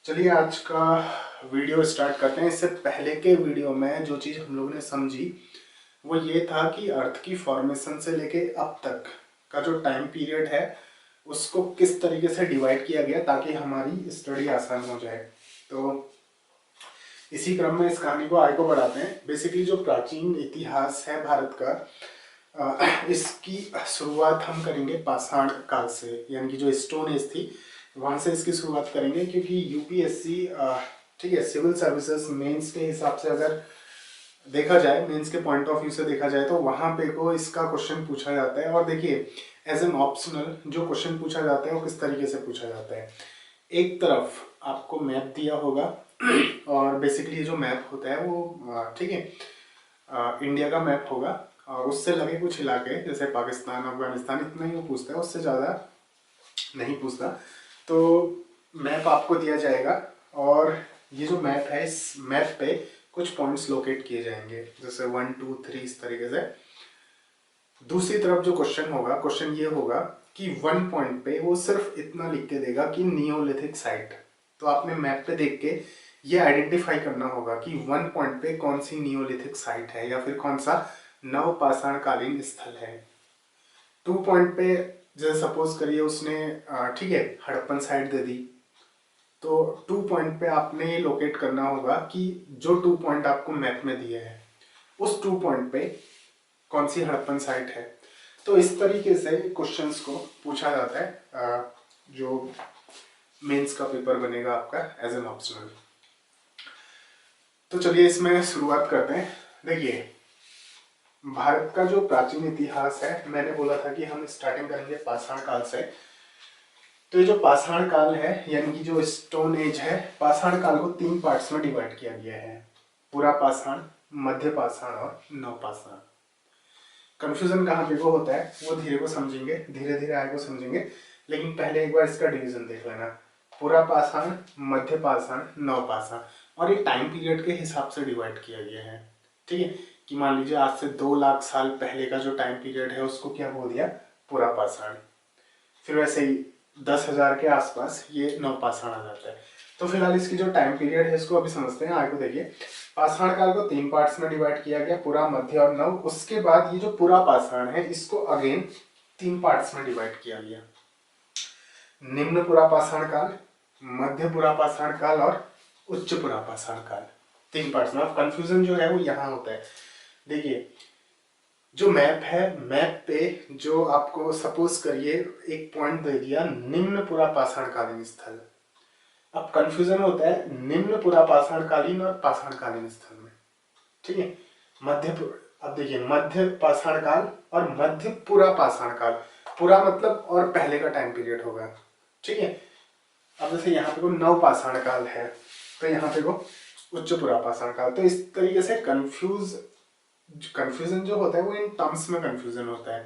चलिए आज का वीडियो स्टार्ट करते हैं। इससे पहले के वीडियो में जो चीज़ हम लोगों ने समझी वो ये था कि अर्थ की फॉर्मेशन से लेके अब तक का जो टाइम पीरियड है उसको किस तरीके से डिवाइड किया गया ताकि हमारी स्टडी आसान हो जाए। तो इसी क्रम में इस कहानी को आगे को बढ़ाते हैं। बेसिकली जो प्राचीन इतिहास है भारत का, इसकी शुरुआत हम करेंगे पाषाण काल से, यानी कि जो स्टोन एज थी वहां से इसकी शुरुआत करेंगे। क्योंकि यूपीएससी, ठीक है, सिविल सर्विसेज मेंस के हिसाब से अगर देखा जाए, मेंस के पॉइंट ऑफ व्यू से देखा जाए तो वहां पे को इसका क्वेश्चन पूछा जाता है। और देखिए एज एन ऑप्शनल जो क्वेश्चन पूछा जाता है वो किस तरीके से पूछा जाता है। एक तरफ आपको मैप दिया होगा और बेसिकली जो मैप होता है वो ठीक है इंडिया का मैप होगा और उससे लगे कुछ इलाके जैसे पाकिस्तान, अफगानिस्तान, इतना ही वो पूछता है, उससे ज़्यादा नहीं पूछता। तो मैप आपको दिया जाएगा और ये जो मैप है इस मैप पे कुछ पॉइंट्स लोकेट किए जाएंगे, जैसे 1 2 3 इस तरीके से। दूसरी तरफ जो क्वेश्चन होगा, क्वेश्चन ये होगा कि 1 पॉइंट पे वो सिर्फ इतना लिख के देगा कि नियोलिथिक साइट। तो आपने मैप पे देख के ये आइडेंटिफाई करना होगा कि 1 पॉइंट पे कौन सी नियोलिथिक साइट है या फिर कौन सा नवपाषाणकालीन स्थल है। 2 पॉइंट पे जैसे सपोज करिए उसने ठीक है हड़प्पन साइट दे दी, तो 2 पॉइंट पे आपने ये लोकेट करना होगा कि जो 2 पॉइंट आपको मैप में दिए हैं उस 2 पॉइंट पे कौन सी हड़प्पन साइट है। तो इस तरीके से क्वेश्चंस को पूछा जाता है जो मेंस का पेपर बनेगा आपका एज एन ऑप्शनल। तो चलिए इसमें शुरुआत करते हैं। देखिए भारत का जो प्राचीन इतिहास है, मैंने बोला था कि हम स्टार्टिंग करेंगे पाषाण काल से। तो ये जो पाषाण काल है यानी कि जो स्टोन एज है, पाषाण काल को 3 पार्ट्स में डिवाइड किया गया है, पूरा पाषाण, मध्य पाषाण और नवपाषाण। कंफ्यूजन कहाँ पे को होता है वो धीरे को समझेंगे, धीरे धीरे आगे को समझेंगे, लेकिन पहले एक बार इसका डिवीजन देख लेना। पूरा पाषाण, मध्य पाषाण, नवपाषाण, और ये टाइम पीरियड के हिसाब से डिवाइड किया गया है। ठीक है कि मान लीजिए आज से 2 लाख साल पहले का जो टाइम पीरियड है उसको क्या बोल दिया, पूरा पाषाण। फिर वैसे ही 10,000 के आसपास ये नवपाषाण आ जाता है। तो फिलहाल इसकी जो टाइम पीरियड है इसको अभी समझते हैं, आगे को देखिए। पाषाण काल को 3 पार्ट्स में डिवाइड किया गया, पूरा, मध्य और नव। उसके बाद ये जो पूरा पाषाण है इसको अगेन 3 पार्ट्स में डिवाइड किया गया, निम्न पूरा पाषाण काल, मध्य पूरा पाषाण काल और उच्च पूरा पाषाण काल। 3 पार्ट्स में। अब कंफ्यूजन जो है वो यहाँ होता है। देखिए जो मैप है, मैप पे जो आपको सपोज करिए एक पॉइंट दे दिया निम्न पूरा पाषाणकालीन स्थल। अब कंफ्यूजन होता है निम्न पूरा पाषाणकालीन और पाषाणकालीन स्थल में। ठीक है अब देखिए मध्य पाषाण काल और मध्य पूरा पाषाण काल। पूरा मतलब और पहले का टाइम पीरियड होगा। ठीक है अब जैसे यहाँ पे को नव पाषाण काल है तो यहाँ पे को उच्च पूरा पाषाण काल। तो इस तरीके से कंफ्यूजन जो होता है वो इन टर्म्स में कंफ्यूजन होता है।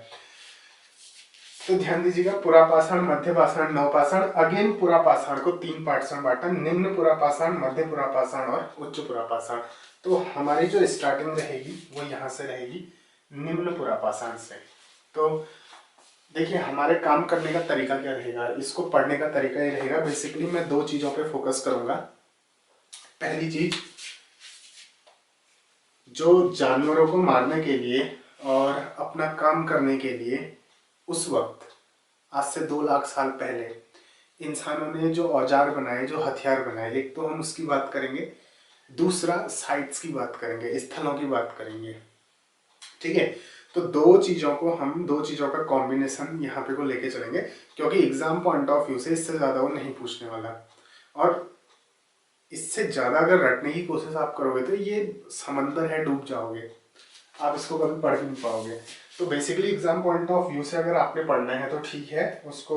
तो ध्यान दीजिएगा, पूरा पाषाण, मध्य पाषाण, नव पाषाण। अगेन पूरा पाषाण को 3 पार्ट्स में बांटा, निम्न पूरा पाषाण, मध्य पूरा पाषाण और उच्च पूरा पाषाण। तो हमारी जो स्टार्टिंग रहेगी वो यहाँ से रहेगी निम्न पूरा पाषाण से। तो देखिए हमारे काम करने का तरीका क्या रहेगा, इसको पढ़ने का तरीका ये रहेगा। बेसिकली मैं 2 चीजों पे फोकस करूंगा। पहली चीज, जो जानवरों को मारने के लिए और अपना काम करने के लिए उस वक्त आज से 2 लाख साल पहले इंसानों ने जो औजार बनाए, जो हथियार बनाए, एक तो हम उसकी बात करेंगे, दूसरा साइट्स की बात करेंगे, स्थलों की बात करेंगे। ठीक है तो 2 चीजों को हम 2 चीजों का कॉम्बिनेशन यहाँ पे को लेके चलेंगे, क्योंकि एग्जाम पॉइंट ऑफ व्यू से इससे ज्यादा वो नहीं पूछने वाला। और इससे ज्यादा अगर रटने की कोशिश आप करोगे तो ये समंदर है, डूब जाओगे, आप इसको कभी पढ़ नहीं पाओगे। तो basically exam point of view से अगर आपने पढ़ना है तो ठीक है, उसको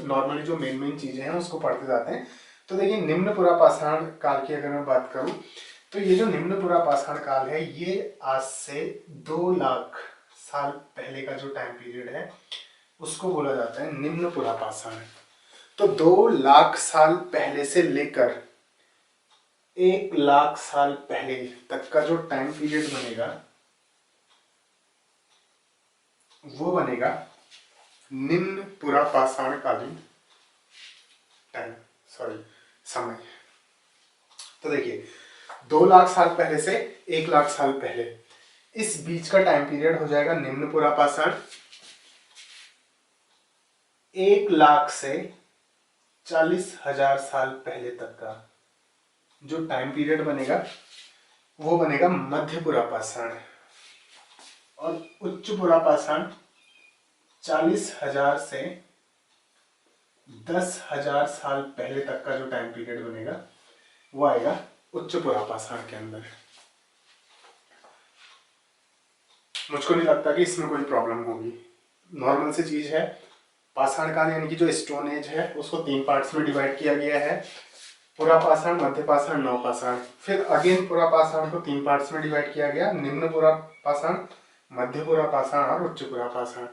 नॉर्मली जो मेन चीजें हैं उसको पढ़ते जाते हैं। तो देखिए निम्न पूरा पाषाण काल की अगर मैं बात करूं तो ये जो निम्न पूरा पाषाण काल है ये आज से 2 लाख साल पहले का जो टाइम पीरियड है उसको बोला जाता है निम्न पूरा पाषाण। तो 2 लाख साल पहले से लेकर 1 लाख साल पहले तक का जो टाइम पीरियड बनेगा वो बनेगा निम्न पूरा पाषाण कालीन टाइम, सॉरी, समय। तो देखिए 2 लाख साल पहले से 1 लाख साल पहले, इस बीच का टाइम पीरियड हो जाएगा निम्न पुरापाषाण। 1 लाख से 40,000 साल पहले तक का जो टाइम पीरियड बनेगा वो बनेगा मध्य पुरापाषाण। और उच्च पुरापाषाण 40,000 से 10,000 साल पहले तक का जो टाइम पीरियड बनेगा वो आएगा उच्च पुरापाषाण के अंदर। मुझको नहीं लगता कि इसमें कोई प्रॉब्लम होगी, नॉर्मल सी चीज है। पाषाण काल यानी कि जो स्टोन एज है उसको 3 पार्ट्स में डिवाइड किया गया है, पुरापाषाण, मध्यपाषाण, नवपाषाण। फिर अगेन पुरापाषाण को 3 पार्ट्स में डिवाइड किया गया, निम्न पुरापाषाण, मध्य पुरापाषाण और उच्च पुरापाषाण।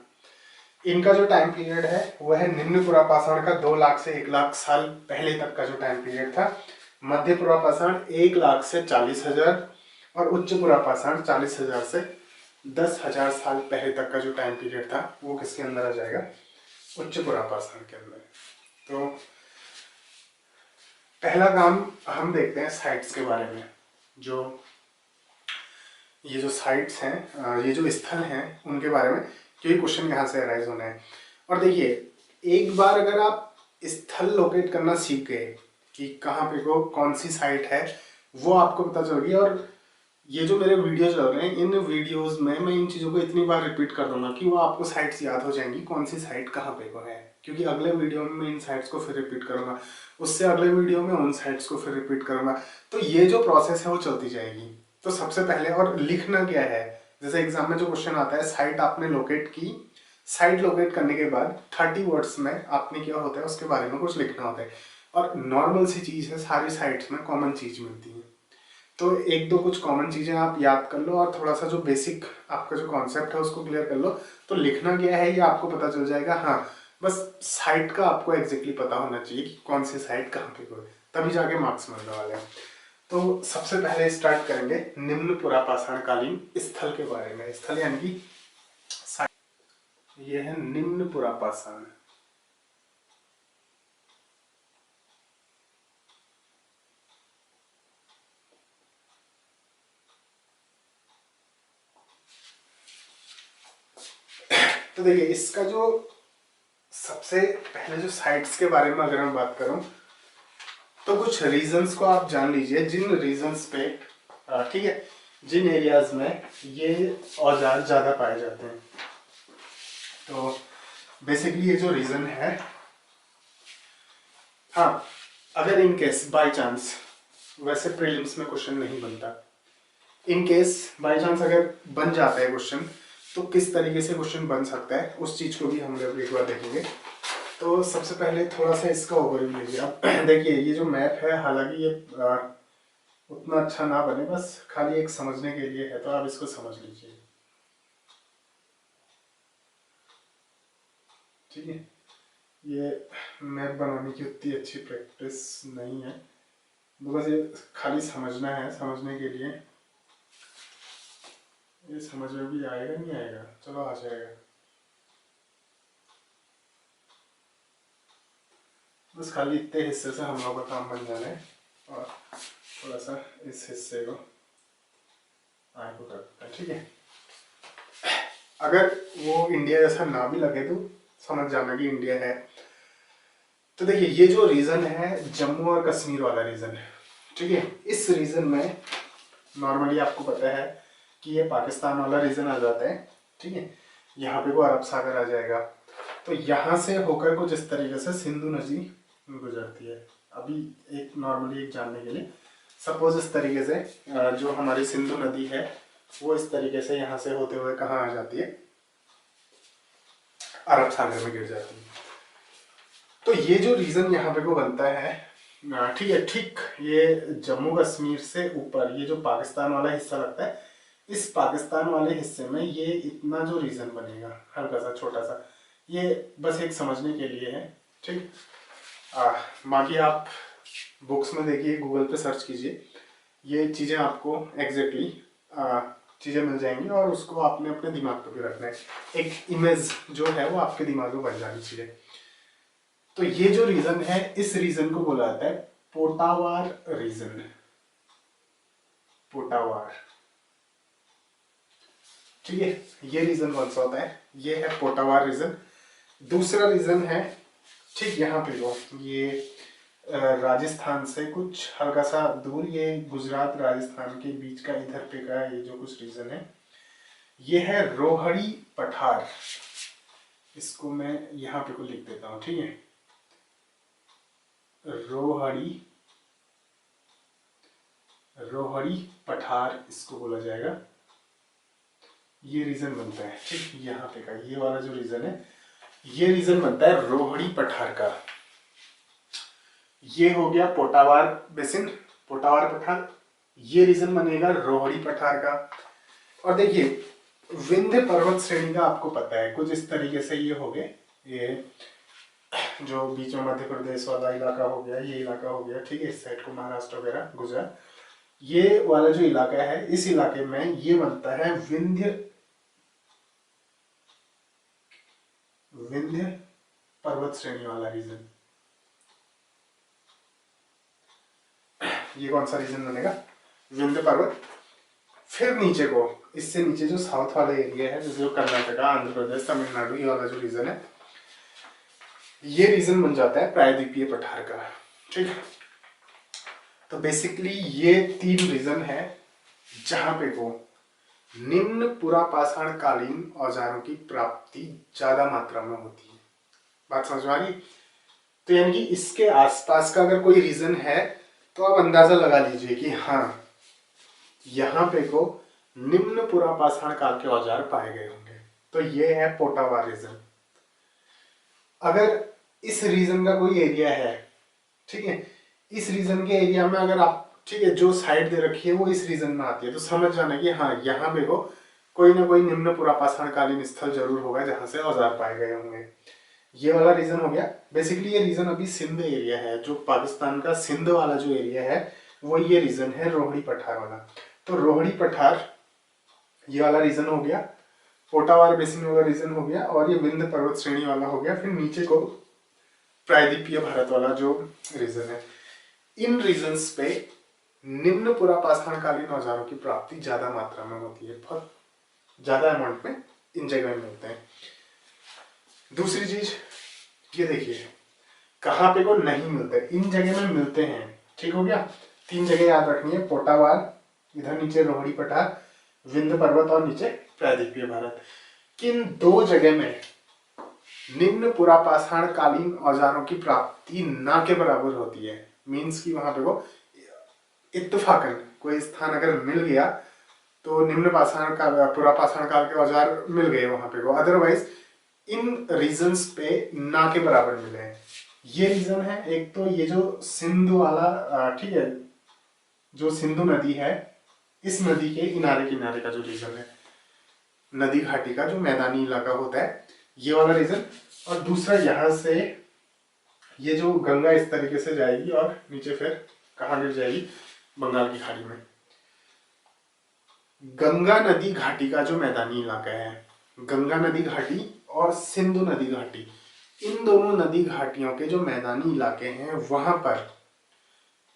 इनका जो टाइम पीरियड है वह है निम्न पुरापाषाण का 2 लाख से 1 लाख साल पहले तक का जो टाइम पीरियड था, मध्य पुरापाषाण 1 लाख से 40,000 और उच्च पुरापाषाण 40,000 से 10,000 साल पहले तक का जो टाइम पीरियड था वो किसके अंदर आ जाएगा, उच्च पुरापाषाण के अंदर। तो पहला काम हम देखते हैं साइट्स के बारे में। जो ये जो साइट्स हैं, ये जो स्थल हैं उनके बारे में, क्योंकि क्वेश्चन यहाँ से अराइज होना है। और देखिए एक बार अगर आप स्थल लोकेट करना सीख गए कि कहाँ पे को कौन सी साइट है वो आपको पता चल गई, और ये जो मेरे वीडियोज चल रहे हैं इन वीडियोस में मैं इन चीज़ों को इतनी बार रिपीट कर दूंगा कि वो आपको साइट्स याद हो जाएंगी कौन सी साइट कहाँ पे को है, क्योंकि अगले वीडियो में मैं इन साइट्स को फिर रिपीट करूंगा, उससे अगले वीडियो में उन साइट्स को फिर रिपीट करूंगा। तो ये जो प्रोसेस है वो चलती जाएगी। तो सबसे पहले, और लिखना क्या है, जैसे एग्जाम में जो क्वेश्चन आता है साइट आपने लोकेट की, साइट लोकेट करने के बाद 30 वर्ड्स में आपने क्या होता है उसके बारे में कुछ लिखना होता है। और नॉर्मल सी चीज़ है, सारी साइट्स में कॉमन चीज़ मिलती है, तो एक दो कुछ कॉमन चीज़ें आप याद कर लो और थोड़ा सा जो बेसिक आपका जो कॉन्सेप्ट है उसको क्लियर कर लो, तो लिखना क्या है ये आपको पता चल जाएगा। हाँ, बस साइट का आपको एग्जैक्टली पता होना चाहिए कि कौन सी साइट कहाँ पे हो, तभी जाके मार्क्स मिलने वाले हैं। तो सबसे पहले स्टार्ट करेंगे निम्न पुरापाषाण कालीन स्थल के बारे में। स्थल यानी कि ये है निम्न पुरापाषाण। तो देखिए इसका जो सबसे पहले जो साइट्स के बारे में अगर मैं बात करूं तो कुछ रीजन्स को आप जान लीजिए, जिन रीजन्स पे ठीक है, जिन एरियाज में ये औजार ज़्यादा पाए जाते हैं। तो बेसिकली ये जो रीजन है, हाँ, अगर इन केस बाय चांस, वैसे प्रीलिम्स में क्वेश्चन नहीं बनता, इन केस बाय चांस अगर बन जाता है क्वेश्चन तो किस तरीके से क्वेश्चन बन सकता है उस चीज़ को भी हम लोग एक बार देखेंगे। तो सबसे पहले थोड़ा सा इसका ओवरव्यू लीजिए आप। देखिए ये जो मैप है, हालांकि ये उतना अच्छा ना बने, बस खाली एक समझने के लिए है, तो आप इसको समझ लीजिए, ठीक है। ये मैप बनाने की उतनी अच्छी प्रैक्टिस नहीं है, बस ये खाली समझना है, समझने के लिए। ये समझ में भी आएगा नहीं आएगा, चलो आ जाएगा, बस खाली इतने हिस्से से हम लोग का काम बन जाना है और थोड़ा सा इस हिस्से को आगे को करते हैं, ठीक है। अगर वो इंडिया जैसा ना भी लगे तो समझ जाना कि इंडिया है। तो देखिए ये जो रीजन है जम्मू और कश्मीर वाला रीजन है, ठीक है। इस रीजन में नॉर्मली आपको पता है कि ये पाकिस्तान वाला रीजन आ जाता है, ठीक है। यहाँ पे वो अरब सागर आ जाएगा, तो यहाँ से होकर कुछ इस तरीके से सिंधु नदी गुजरती है। अभी एक नॉर्मली एक जानने के लिए, सपोज इस तरीके से जो हमारी सिंधु नदी है वो इस तरीके से यहाँ से होते हुए कहाँ आ जाती है, अरब सागर में गिर जाती है। तो ये जो रीजन यहाँ पे को बनता है, ठीक है, ठीक ये जम्मू कश्मीर से ऊपर ये जो पाकिस्तान वाला हिस्सा लगता है, इस पाकिस्तान वाले हिस्से में ये इतना जो रीजन बनेगा हल्का सा छोटा सा, ये बस एक समझने के लिए है, ठीक। बाकी आप बुक्स में देखिए, गूगल पे सर्च कीजिए, ये चीज़ें आपको एग्जैक्टली चीज़ें मिल जाएंगी और उसको आपने अपने दिमाग पे भी रखना है, एक इमेज जो है वो आपके दिमाग में बन जानी चाहिए। तो ये जो रीजन है, इस रीजन को बोला जाता है पोटावार रीजन, पोटावार। ठीक है, ये रीजन कौन सा होता है? ये है पोटावार रीजन। दूसरा रीजन है, ठीक यहाँ पे लो, ये राजस्थान से कुछ हल्का सा दूर, ये गुजरात राजस्थान के बीच का इधर पे का ये जो कुछ रीजन है, ये है रोहड़ी पठार। इसको मैं यहाँ पे को लिख देता हूँ, ठीक है, रोहड़ी पठार इसको बोला जाएगा। ये रीजन बनता है, ठीक, यहाँ पे का ये वाला जो रीजन है, ये रीजन बनता है रोहड़ी पठार का। ये हो गया पोटावार बेसिन, पोटावार पठार। ये रीजन बनेगा रोहड़ी पठार का। और देखिए विंध्य पर्वत श्रेणी का आपको पता है कुछ इस तरीके से ये हो गए, ये जो बीच में मध्य प्रदेश वाला इलाका हो गया, ये इलाका हो गया, ठीक है, इस साइड को महाराष्ट्र वगैरह गुजरात, ये वाला जो इलाका है, इस इलाके में ये बनता है विंध्य पर्वत श्रेणी वाला रीजन। ये कौन सा रीजन बनेगा? विंध्य पर्वत। फिर नीचे को, इससे नीचे जो साउथ वाला एरिया है, जैसे जो कर्नाटका, आंध्र प्रदेश, तमिलनाडु, ये वाला जो रीजन है, ये रीजन बन जाता है प्रायद्वीपीय पठार का। ठीक है, तो बेसिकली ये 3 रीजन है जहां पे को निम्न पुरापाषाण कालीन औजारों की प्राप्ति ज्यादा मात्रा में होती है। बात समझ में आ गई? तो यानी कि इसके आसपास का अगर कोई रीजन है तो आप अंदाजा लगा लीजिए कि हाँ, यहाँ पे को निम्न पुरापाषाण काल के औजार पाए गए होंगे। तो ये है पोटावार रीजन। अगर इस रीजन का कोई एरिया है, ठीक है, इस रीजन के एरिया में अगर आप, ठीक है, जो साइड दे रखी है वो इस रीजन में आती है, तो समझ जाना कि हाँ, यहाँ पे को कोई ना कोई निम्न पुरापाषाण कालीन स्थल जरूर होगा जहां से औजार पाए गए होंगे। ये वाला रीजन हो गया। बेसिकली ये रीजन अभी सिंध एरिया है, जो पाकिस्तान का सिंध वाला जो एरिया है वो ये रीजन है रोहड़ी पठार वाला। तो रोहड़ी पठार ये वाला रीजन हो गया, पोटावार बेसिन वाला रीजन हो गया, और ये विंध्य पर्वत श्रेणी वाला हो गया। फिर नीचे को प्रायद्वीपीय भारत वाला जो रीजन है। इन रीजन्स पे निम्न पुरापाषाण कालीन औजारों की प्राप्ति ज्यादा मात्रा में होती है, बहुत ज्यादा अमाउंट में इन जगह मिलते हैं। दूसरी चीज ये देखिए, कहाँ पे को नहीं मिलते, इन जगह में मिलते हैं। ठीक हो गया, 3 जगह याद रखनी है, पोटावार, इधर नीचे रोहड़ी पठार, विंध्य पर्वत, और नीचे प्रायद्वीपीय भारत। किन 2 जगह में निम्न पुरापाषाण कालीन औजारों की प्राप्ति ना के बराबर होती है। मीन्स कि वहां पे वो इत्तेफाकन कोई स्थान अगर मिल गया तो निम्न पाषाण काल, पुरापाषाण काल के औजार मिल गए वहां पे को, अदरवाइज इन रीजन्स पे ना के बराबर मिले हैं। ये रीजन है एक, तो ये जो सिंधु वाला, ठीक है, जो सिंधु नदी है, इस नदी के किनारे किनारे का जो रीजन है, नदी घाटी का जो मैदानी इलाका होता है, ये वाला रीजन। और दूसरा यहाँ से ये जो गंगा इस तरीके से जाएगी और नीचे फिर कहाँ गिर जाएगी? बंगाल की खाड़ी में। गंगा नदी घाटी का जो मैदानी इलाका है, गंगा नदी घाटी और सिंधु नदी घाटी, इन दोनों नदी घाटियों के जो मैदानी इलाके हैं वहां पर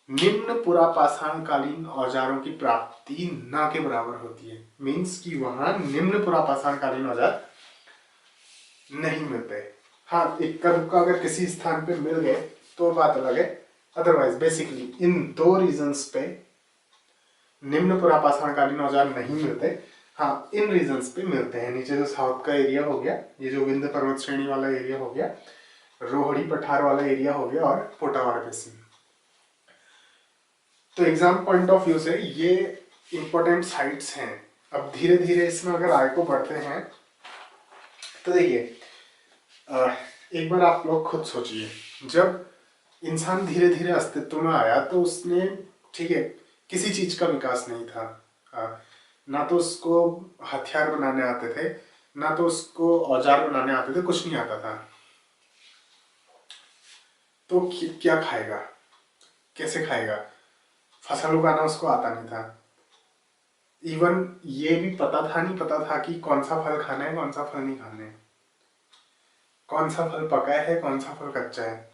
निम्न पुरापाषाण कालीन औजारों की प्राप्ति ना के बराबर होती है। मीन्स कि वहां निम्न पुरापाषाण कालीन औजार नहीं मिलते। हाँ, इक्का दुक्का अगर किसी स्थान पे मिल गए तो बात अलग है, अदरवाइज बेसिकली इन 2 रीजन्स पे निम्न पुरापाषाण कालीन औजार नहीं मिलते। हाँ, इन रीजन्स पे मिलते हैं। नीचे जो साउथ का एरिया हो गया, ये जो विंध्य पर्वत श्रेणी वाला एरिया हो गया, रोहड़ी पठार वाला एरिया हो गया, और पोटावार बेसिन। तो एग्जाम पॉइंट ऑफ व्यू से ये इंपॉर्टेंट साइट्स हैं। अब धीरे धीरे इसमें अगर आगे को बढ़ते हैं तो देखिए, एक बार आप लोग खुद सोचिए, जब इंसान धीरे धीरे अस्तित्व में आया तो उसने, ठीक है, किसी चीज का विकास नहीं था। ना तो उसको हथियार बनाने आते थे, ना तो उसको औजार बनाने आते थे, कुछ नहीं आता था। तो क्या खाएगा, कैसे खाएगा? फसल उगाना उसको आता नहीं था। इवन ये भी नहीं पता था कि कौन सा फल खाना है, कौन सा फल नहीं खाना है, कौन सा फल पका है, कौन सा फल कच्चा है।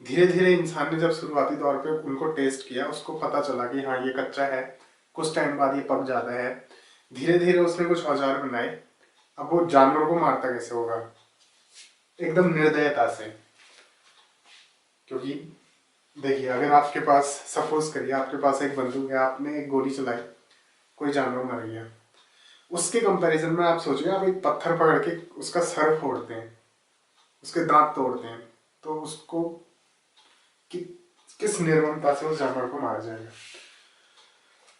धीरे धीरे इंसान ने जब शुरुआती दौर पे उनको टेस्ट किया, उसको पता चला कि हाँ, ये कच्चा है, कुछ टाइम बाद ये पक जाता है। धीरे धीरे उसने कुछ औजार बनाए। अब वो जानवरों को मारता कैसे होगा? एकदम निर्दयता से। क्योंकि देखिए, अगर आपके पास, सपोज करिए आपके पास एक बंदूक है, आपने एक गोली चलाई, कोई जानवर मर गया, उसके कंपैरिजन में आप सोचिए, आप एक पत्थर पकड़ के उसका सर फोड़ते हैं, उसके दांत तोड़ते हैं, तो उसको किस निर्ममता से उस जानवर को मारा जाएगा?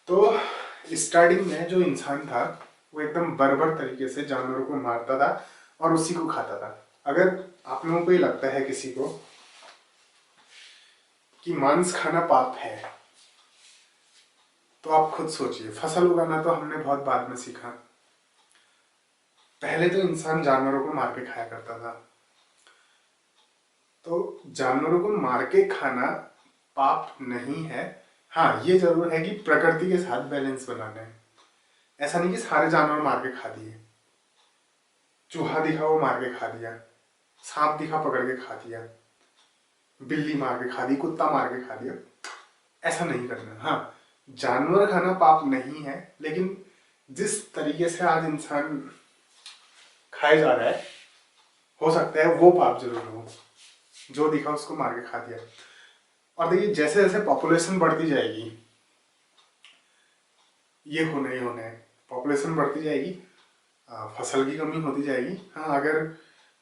तो स्टार्टिंग में जो इंसान था वो एकदम बर्बर तरीके से जानवरों को मारता था और उसी को खाता था। अगर आप लोगों को ये लगता है किसी को कि मांस खाना पाप है, तो आप खुद सोचिए। फसल उगाना तो हमने बहुत बाद में सीखा, पहले तो इंसान जानवरों को मार के खाया करता था। तो जानवरों को मार के खाना पाप नहीं है। हाँ, ये जरूर है कि प्रकृति के साथ बैलेंस बनाना है। ऐसा नहीं कि सारे जानवर मार के खा दिए, चूहा दिखा वो मार के खा दिया, सांप दिखा पकड़ के खा दिया, बिल्ली मार के खा दी, कुत्ता मार के खा दिया, ऐसा नहीं करना। हाँ, जानवर खाना पाप नहीं है, लेकिन जिस तरीके से आज इंसान खाया जा रहा है, हो सकता है वो पाप जरूर हो। जो दिखा उसको मार के खा दिया। और देखिए, जैसे जैसे पॉपुलेशन बढ़ती जाएगी, ये होना ही होना है, पॉपुलेशन बढ़ती जाएगी, फसल की कमी होती जाएगी। हाँ, अगर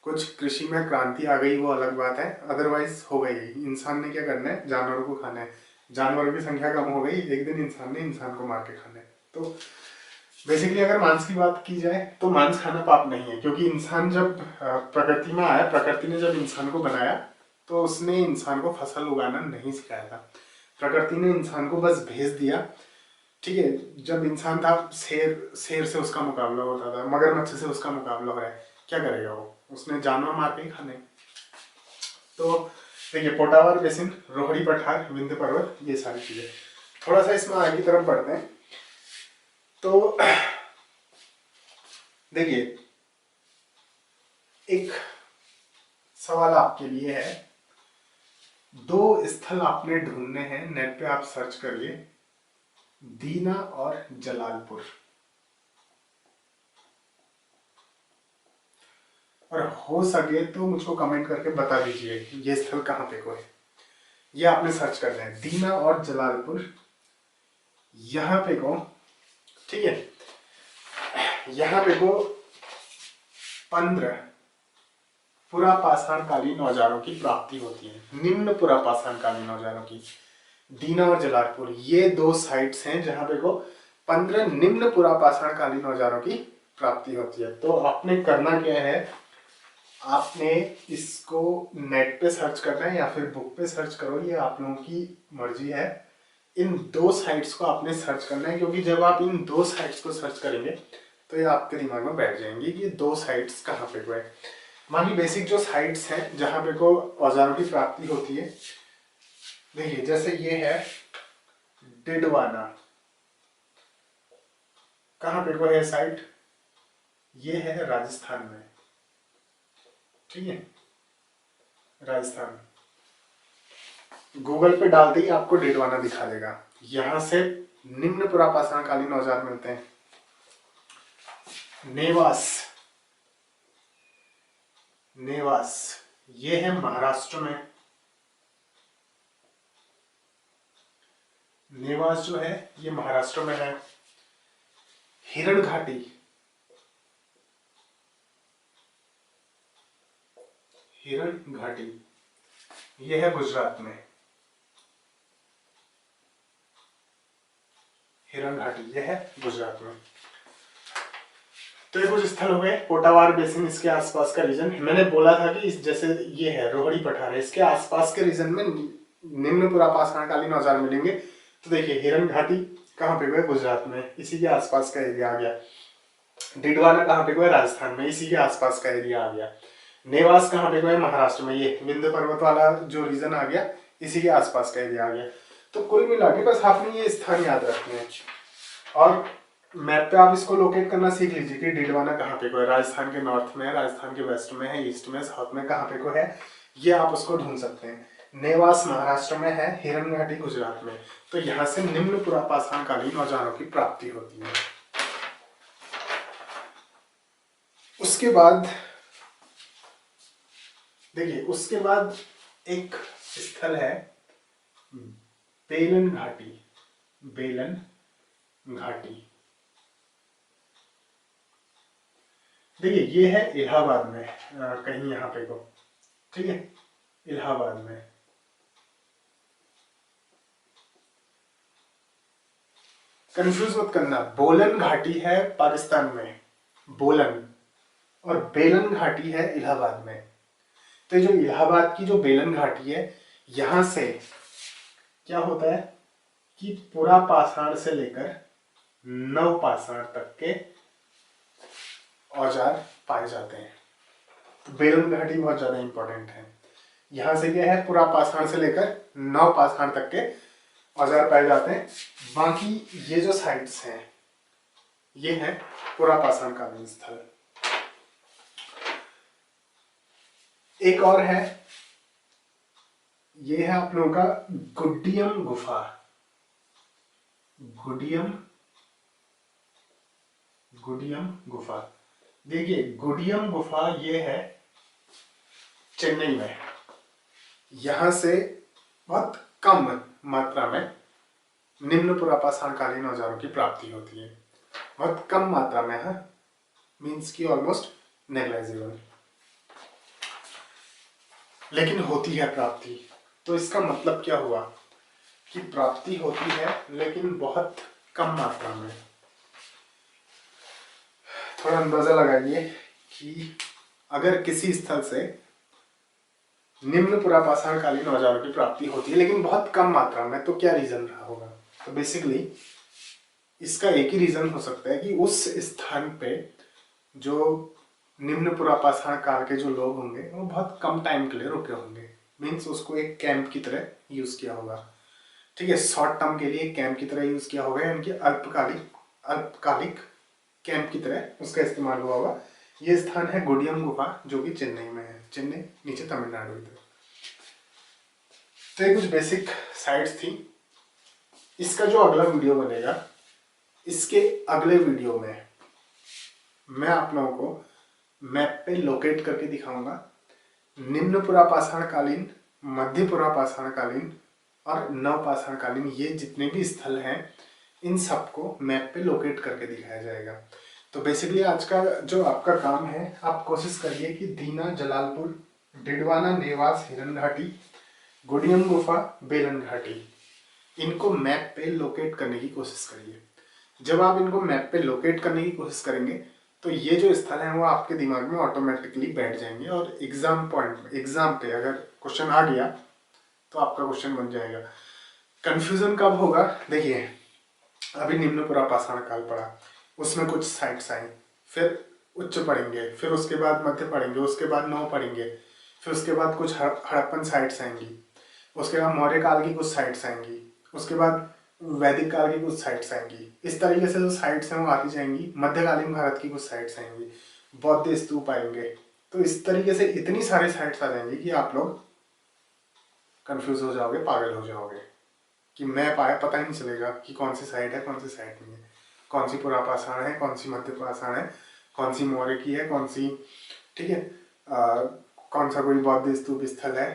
कुछ कृषि में क्रांति आ गई वो अलग बात है, अदरवाइज हो गई। इंसान ने क्या करना है? जानवरों को खाना है। जानवरों की संख्या कम हो गई, एक दिन इंसान ने इंसान को मार के खाना है। तो बेसिकली अगर मांस की बात की जाए तो मांस खाना पाप नहीं है, क्योंकि इंसान जब प्रकृति में आया, प्रकृति ने जब इंसान को बनाया, तो उसने इंसान को फसल उगाना नहीं सिखाया था। प्रकृति ने इंसान को बस भेज दिया। ठीक है, जब इंसान था, शेर से उसका मुकाबला होता था, मगरमच्छ से उसका मुकाबला हो रहा है, क्या करेगा वो? उसने जानवर मार के ही खाने। तो देखिए, पोटावर बेसिन, रोहड़ी पठार, विंध्य पर्वत, ये सारी चीजें। थोड़ा सा इसमें आगे की तरफ बढ़ते हैं। तो देखिए, एक सवाल आपके लिए है। 2 स्थल आपने ढूंढने हैं, नेट पे आप सर्च करिए, दीना और जलालपुर। और हो सके तो मुझको कमेंट करके बता दीजिए ये स्थल कहाँ पे को है। ये आपने सर्च करना है, दीना और जलालपुर, यहाँ पे को। ठीक है, यहाँ पे को 15 पुरापाषाणकालीन औजारों की प्राप्ति होती है। निम्न पुरापाषाणकालीन औजारों की, दीना और जलालपुर, ये 2 साइट्स हैं जहां पे को 15 निम्न पुरापाषाणकालीन औजारों की प्राप्ति होती है। तो आपने करना क्या है, आपने इसको नेट पे सर्च करना है या फिर बुक पे सर्च करो, ये आप लोगों की मर्जी है। इन 2 साइट्स को आपने सर्च करना है, क्योंकि जब आप इन 2 साइट्स को सर्च करेंगे तो ये आपके दिमाग में बैठ जाएंगी कि 2 साइट्स कहाँ पे को है। मानिए बेसिक जो साइट्स हैं जहां पे को औजारों की प्राप्ति होती है, देखिए जैसे ये है डिडवाना, कहां पे को है साइट? ये है राजस्थान में। ठीक है, राजस्थान। गूगल पे डालते ही आपको डिडवाना दिखा देगा। यहां से निम्न पुरापाषाणकालीन औजार मिलते हैं। नेवास, नेवास ये है महाराष्ट्र में। नेवास जो है ये महाराष्ट्र में है। हिरण घाटी, हिरण घाटी ये है गुजरात में। हिरण घाटी ये है गुजरात में। तो ये कुछ स्थल हो गए। पोटावार बेसिन, इसके आसपास का रीजन, मैंने बोला था कि जैसे ये है रोहड़ी पठार है, इसके आसपास के रीजन में निम्न पुरापाषाणकालीन औजार मिलेंगे। तो देखिए, हिरण घाटी कहाँ पे हुआ? गुजरात में, इसी के आसपास का एरिया आ गया। डिडवाना कहाँ पे हुआ? राजस्थान में, इसी के आसपास का एरिया आ गया। नेवास कहाँ पे हुआ? महाराष्ट्र में, ये विंध्य पर्वत वाला जो रीजन आ गया, इसी के आसपास का एरिया आ गया। तो कुल मिला के बस आपने ये स्थान याद रखने हैं, और मैप पे आप इसको लोकेट करना सीख लीजिए कि डिडवाना कहाँ पे को है। राजस्थान के नॉर्थ में है, राजस्थान के वेस्ट में है, ईस्ट में, साउथ में, कहाँ पे को है, ये आप उसको ढूंढ सकते हैं। नेवास महाराष्ट्र में है, हिरन घाटी गुजरात में। तो यहाँ से निम्न पुरापाषाण कालीन औजारों की प्राप्ति होती है। उसके बाद देखिए, उसके बाद एक स्थल है बेलन घाटी। बेलन घाटी देखिए, ये है इलाहाबाद में, कहीं यहाँ पे को, ठीक है, इलाहाबाद में। कंफ्यूज मत करना, बोलन घाटी है पाकिस्तान में, बोलन, और बेलन घाटी है इलाहाबाद में। तो जो इलाहाबाद की जो बेलन घाटी है, यहां से क्या होता है कि पुरापाषाण से लेकर नवपाषाण तक के औजार पाए जाते हैं। तो बेलन घाटी बहुत ज्यादा इंपॉर्टेंट है। यहां से क्या है, पुरापाषाण से लेकर नवपाषाण तक के औजार पाए जाते हैं। बाकी ये जो साइट्स हैं, ये है पुरापाषाण कालीन स्थल। एक और है, ये है आप लोगों का गुडियम गुफा। गुडियम गुफा देखिए, गुडियम गुफा ये है चेन्नई में। यहां से बहुत कम मात्रा में निम्न पुरापाषाण कालीन औजारों की प्राप्ति होती है। बहुत कम मात्रा में है, मीन्स की ऑलमोस्ट नेग्लिजिबल, लेकिन होती है प्राप्ति। तो इसका मतलब क्या हुआ कि प्राप्ति होती है लेकिन बहुत कम मात्रा में। थोड़ा अंदाजा लगाइए कि अगर किसी स्थल से निम्न पुरापाषाण कालीन औजारों की प्राप्ति होती है लेकिन बहुत कम मात्रा में, तो क्या रीजन रहा होगा। तो बेसिकली इसका एक ही रीजन हो सकता है कि उस स्थान पे जो निम्न पुरापाषाण काल के जो लोग होंगे वो बहुत कम टाइम के लिए रुके होंगे। मीन्स उसको एक कैंप की तरह यूज किया होगा, ठीक है, शॉर्ट टर्म के लिए एक कैंप की तरह यूज किया होगा, यानी कि अल्पकालिक कैंप की तरह उसका इस्तेमाल हुआ होगा। ये स्थान है गुडियम गुफा, जो कि चेन्नई में है। चेन्नई नीचे तमिलनाडु इधर। तो ये कुछ बेसिक साइट्स थी। इसका जो अगला वीडियो बनेगा, इसके अगले वीडियो में मैं आप लोगों को मैप पे लोकेट करके दिखाऊंगा निम्न पुरापाषाण कालीन, मध्य पुरापाषाण कालीन और नवपाषाण कालीन, ये जितने भी स्थल हैं इन सबको मैप पे लोकेट करके दिखाया जाएगा। तो बेसिकली आज का जो आपका काम है, आप कोशिश करिए कि दीना, जलालपुर, डिडवाना, नेवास, हिरन घाटी, गुडियम गुफा, बेलन घाटी, इनको मैप पे लोकेट करने की कोशिश करिए। जब आप इनको मैप पे लोकेट करने की कोशिश करेंगे तो ये जो स्थल हैं वो आपके दिमाग में ऑटोमेटिकली बैठ जाएंगे, और एग्जाम पे अगर क्वेश्चन आ गया तो आपका क्वेश्चन बन जाएगा। कंफ्यूजन कब होगा, देखिए अभी निम्न पुरापाषाण काल पढ़ा, उसमें कुछ साइट्स आई, फिर उच्च पढ़ेंगे, फिर उसके बाद मध्य पढ़ेंगे, उसके बाद नव पढ़ेंगे, फिर उसके बाद कुछ हड़प्पन साइट्स आएंगी, उसके बाद मौर्य काल की कुछ साइट्स आएंगी, उसके बाद वैदिक काल की कुछ साइट्स आएंगी। इस तरीके से जो साइट्स हैं वो आती जाएंगी। मध्यकालीन भारत की कुछ साइट्स आएंगी, बौद्ध स्तूप आएंगे। तो इस तरीके से इतनी सारी साइट्स आ जाएंगी कि आप लोग कंफ्यूज हो जाओगे, पागल हो जाओगे कि मैप आया, पता ही नहीं चलेगा कि कौन सी साइट है, कौन सी साइट नहीं है, कौन सी पुरापाषाण है, कौन सी मध्यपाषाण है, कौन सी मौर्य की है, कौन सी, ठीक है, कौन सा कोई बौद्ध स्तूप स्थल है।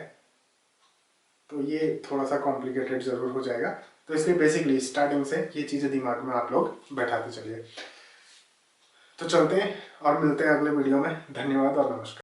तो ये थोड़ा सा कॉम्प्लिकेटेड जरूर हो जाएगा। तो इसलिए बेसिकली स्टार्टिंग से ये चीज़ें दिमाग में आप लोग बैठाते चलिए। तो चलते हैं और मिलते हैं अगले वीडियो में। धन्यवाद और नमस्कार।